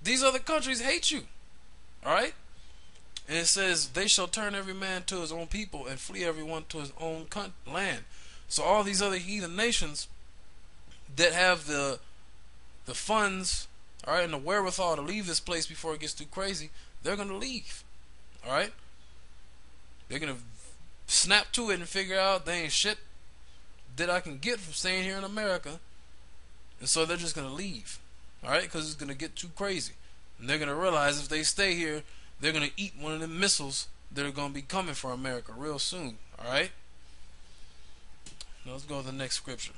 These other countries hate you. Alright? And it says, they shall turn every man to his own people and flee everyone to his own land. So all these other heathen nations that have the funds, alright, and the wherewithal to leave this place before it gets too crazy, they're going to leave. Alright? They're going to snap to it and figure out they ain't shit that I can get from staying here in America. And so they're just going to leave. Alright? Because it's going to get too crazy. And they're going to realize if they stay here, they're going to eat one of the missiles that are going to be coming for America real soon. Alright? Now let's go to the next scripture.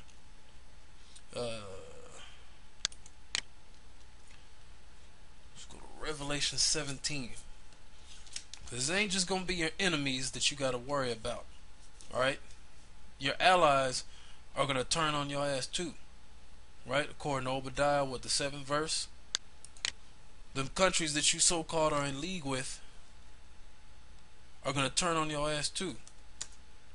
Let's go to Revelation 17. Because it ain't just going to be your enemies that you got to worry about. Alright? Your allies are going to turn on your ass too. Right? According to Obadiah, what, the 7th verse? The countries that you so-called are in league with are going to turn on your ass too.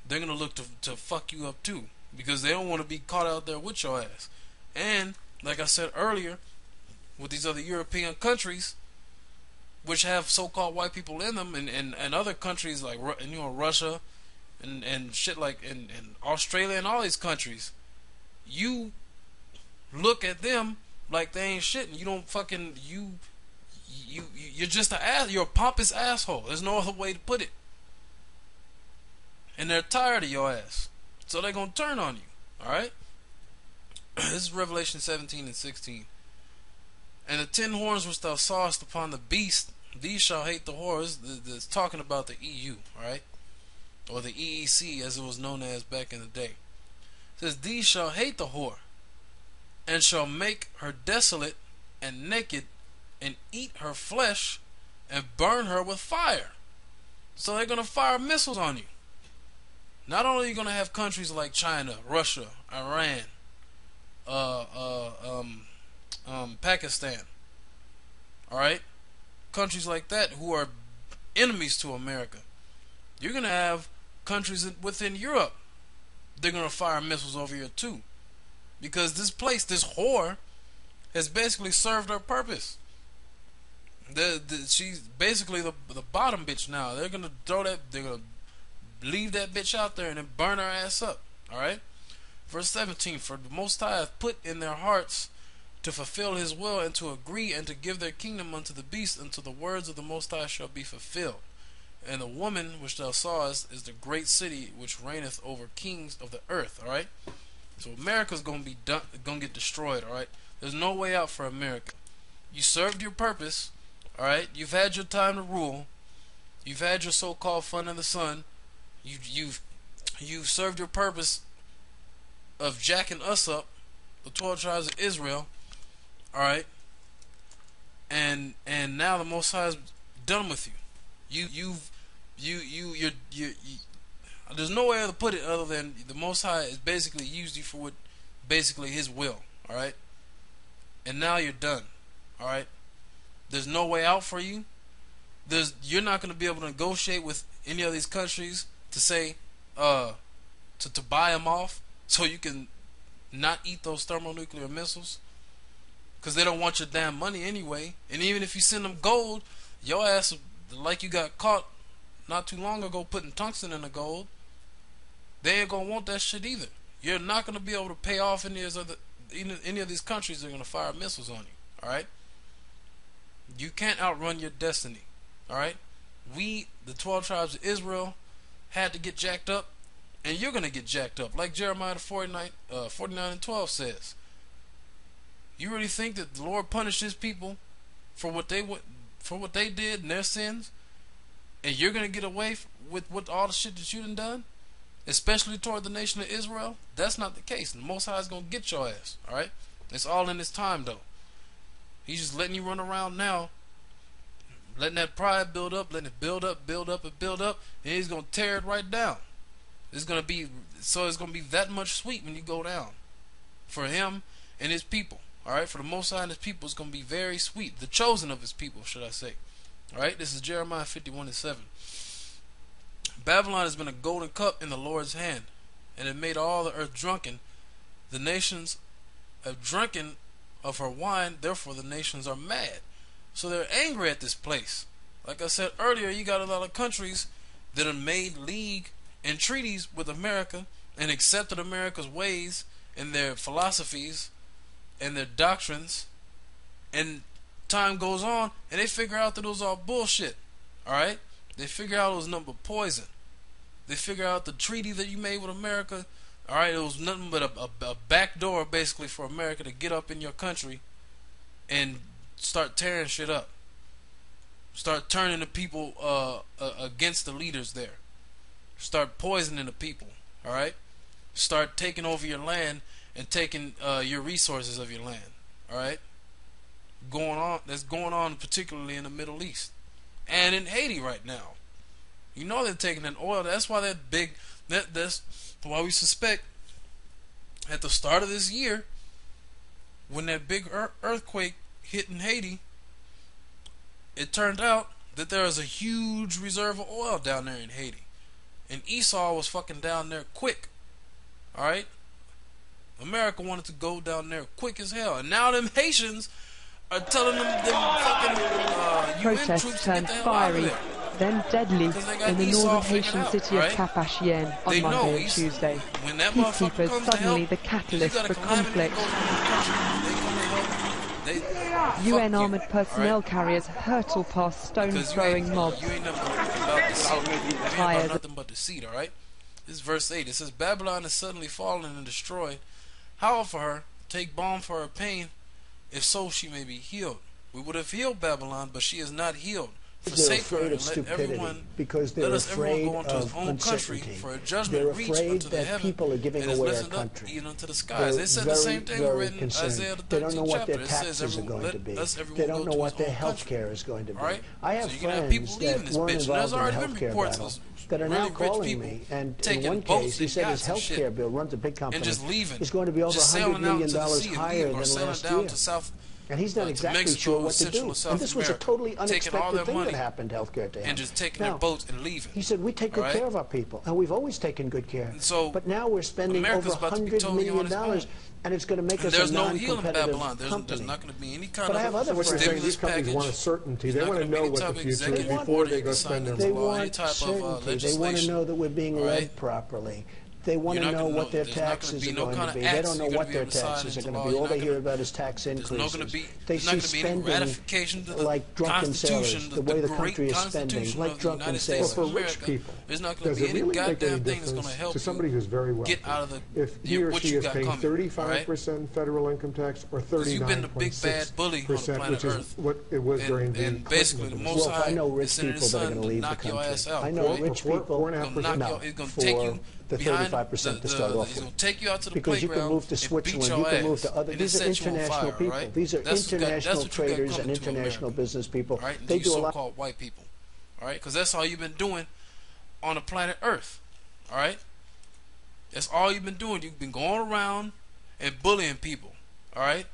They're going to look to fuck you up too. Because they don't want to be caught out there with your ass. And, like I said earlier, with these other European countries, which have so-called white people in them, and other countries like Russia and shit like in Australia and all these countries, you look at them like they ain't shit, and you don't fucking you're just a ass. You're a pompous asshole. There's no other way to put it. And they're tired of your ass, so they're gonna turn on you. All right. This is Revelation 17 and 16. And the 10 horns which thou sawest upon the beast, these shall hate the whores. It's talking about the EU, alright? Or the EEC, as it was known as back in the day. It says, these shall hate the whore, and shall make her desolate and naked, and eat her flesh, and burn her with fire. So they're going to fire missiles on you. Not only are you going to have countries like China, Russia, Iran, Pakistan, alright, countries like that who are enemies to America. You're going to have countries within Europe, they're going to fire missiles over here too, because this place, this whore, has basically served her purpose. She's basically the bottom bitch now. They're going to throw that, they're going to leave that bitch out there and then burn her ass up. Alright? Verse 17, for the Most High hath put in their hearts to fulfill his will, and to agree, and to give their kingdom unto the beast, until the words of the Most High shall be fulfilled. And the woman which thou sawest is the great city which reigneth over kings of the earth. Alright? So America's gonna be done, gonna get destroyed. Alright? There's no way out for America. You served your purpose. Alright? You've had your time to rule. You've had your so-called fun in the sun. You've served your purpose of jacking us up, the 12 tribes of Israel. Alright? And now the Most High is done with you. You're there's no way to put it other than the Most High has basically used you for what basically his will. Alright? And now you're done. Alright? There's no way out for you. You're not going to be able to negotiate with any of these countries to say to buy them off so you can not eat those thermonuclear missiles, because they don't want your damn money anyway. And even if you send them gold, your ass, like you got caught not too long ago putting tungsten in the gold, they ain't gonna want that shit either. You're not gonna be able to pay off any of these countries that are gonna fire missiles on you. Alright? You can't outrun your destiny. Alright? We, the 12 tribes of Israel, had to get jacked up, and you're gonna get jacked up, like Jeremiah 49 and 12 says. You really think that the Lord punished his people for what they did and their sins, and you're gonna get away with all the shit that you done, especially toward the nation of Israel? That's not the case. The Most High is gonna get your ass. Alright? It's all in his time though. He's just letting you run around now, letting that pride build up, letting it build up, build up, and build up, and he's gonna tear it right down. It's gonna be that much sweet when you go down. For him and his people. Alright? For the Most High and his people, it's gonna be very sweet. The chosen of his people, should I say. Alright? This is Jeremiah 51 and 7. Babylon has been a golden cup in the Lord's hand, and it made all the earth drunken. The nations have drunken of her wine, therefore the nations are mad. So they're angry at this place. Like I said earlier, you got a lot of countries that have made league and treaties with America and accepted America's ways and their philosophies and their doctrines, and time goes on and they figure out that it was all bullshit. Alright? They figure out it was nothing but poison. They figure out the treaty that you made with America, alright, it was nothing but a back door basically for America to get up in your country and start tearing shit up. Start turning the people against the leaders there. Start poisoning the people. Alright? Start taking over your land and taking your resources of your land. Alright? That's going on particularly in the Middle East. And in Haiti right now. You know they're taking that oil. That's why that big that's why we suspect at the start of this year, when that big earthquake hit in Haiti, it turned out that there was a huge reserve of oil down there in Haiti. And Esau was fucking down there quick. Alright? America wanted to go down there quick as hell. And now them Haitians are telling them fucking UN troops Protests to get turned the hell out of fiery, there. then deadly in the Esau northern figured Haitian out, city right? of Cap-Haïtien on They know Monday and Tuesday. when that motherfucker Peacekeepers comes to suddenly help, the you catalyst got a for calamity conflict. goes on in the country. They come to help. They UN fuck you, armoured personnel alright? carriers hurtle past stone-throwing mobs. You ain't nothing about the seed. You ain't about Tired. nothing but the seed, alright? This is verse 8. It says, Babylon is suddenly fallen and destroyed. Howl for her, take balm for her pain, if so she may be healed. We would have healed Babylon, but she is not healed. They're afraid of stupidity because they're afraid of uncertainty. For a judgment They're reach afraid unto the that heaven, people are giving and is away our lifted up country. even unto the skies. They said They're the same thing very written in Isaiah the 13th concerned. They don't know what chapter. their It says, taxes are going to be. everyone They don't go know to what his their own health country. care is going to be. Alright? I have So you can have people friends leaving that this weren't bitch. And there's involved in already the been healthcare reports battle of that are now really rich calling people me, and in taking one boats case he and said his yachts and health shit care bill, runs a big company, and just leaving. is going to be over Just $100 sailing out million to the sea higher or than sailing last down year. to South, And he's not to exactly Mexico, sure what to Central do. or South And this was a America, totally taking all unexpected their thing money that happened healthcare to him. and just taking Now, their boats and leaving. he said, we take good Alright? care of our people, and we've always taken good care. And so but now we're spending America's over about to be $100 totally on million, its own. and it's going to make And us there's a no healing non-competitive Babylon. There's company. not going to be any kind But I of have other What you're saying, stimulus these companies package. want a certainty. There's They not want to gonna be know any what type the of future is executive before order they you go can sign spend their into They money. law, any want type of certainty. They want to legislation. know that we're being Alright? led properly. They want You're to not know gonna what know- their there's not gonna taxes be are no going kind to of be. They acts don't know you're what gonna their be able to sign taxes are into going law. to be. All You're they not hear gonna- about is tax There's increases. not going to be. They There's not see going to be any spending ratification to the like drunken Constitution, sailors, the way the great country is spending, Constitution like of the drunken United States sailors. Well, of for rich America. people, There's not going does to be it any really make any goddamn thing that's going to difference help to somebody who's very you wealthy get out of the if he or what she you is got paying coming? 35% federal income tax or 'Cause you've been the big bad bully on the 39.6%, planet which is Earth. what it was during the And basically, the Clinton Most Well, if I High know is rich sending people His that are Son going to to leave the knock your country. ass out. I know right? rich For people. 4.5%. No, He's going to for take you the behind 35% to start He's off going to with. take you out to the Because you playground can move to and beat Switzerland, your you can move ass, to other. and These then are set you on international fire, people. right? These are That's international what you got traders and coming to international America. business people. Right? And They you do a lot. so-called white people. All right? Because that's all you've been doing on the planet Earth. All right? That's all you've been doing. You've been going around and bullying people. All right?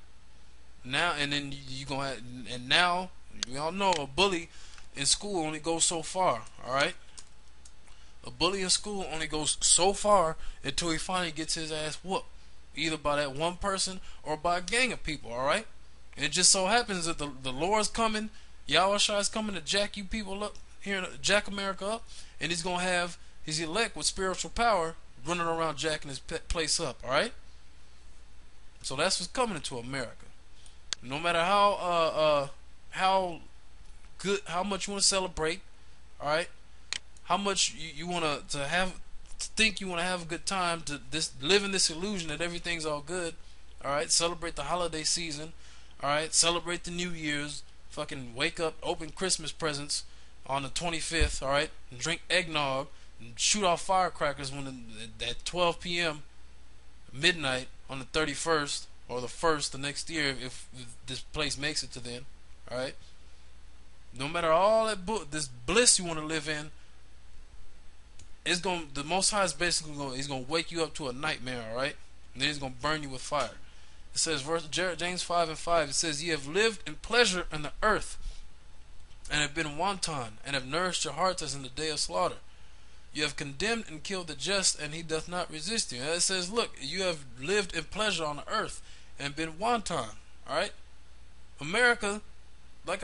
Now and then you gonna have, and now we all know a bully in school only goes so far. All right? A bully in school only goes so far until he finally gets his ass whooped, either by that one person or by a gang of people. All right? And it just so happens that the Lord's coming, Yahweh is coming to jack you people up here, jack America up, and he's gonna have his elect with spiritual power running around jacking his place up. All right? So that's what's coming into America. No matter how good, how much you want to celebrate, all right, how much you want to have, think you want to have a good time, to this live in this illusion that everything's all good, all right, celebrate the holiday season, all right, celebrate the New Year's, fucking wake up, open Christmas presents on the 25th, all right, and drink eggnog and shoot off firecrackers when at 12 p.m. midnight on the 31st or the 1st the next year, if this place makes it to then, all right. No matter all that this bliss you want to live in, it's going. The Most High is basically going. He's going to wake you up to a nightmare, all right, and then he's going to burn you with fire. It says, James 5:5. It says, "Ye have lived in pleasure in the earth, and have been wanton, and have nourished your hearts as in the day of slaughter. You have condemned and killed the just, and he doth not resist you." And it says, look, you have lived in pleasure on the earth and been wanton. All right, America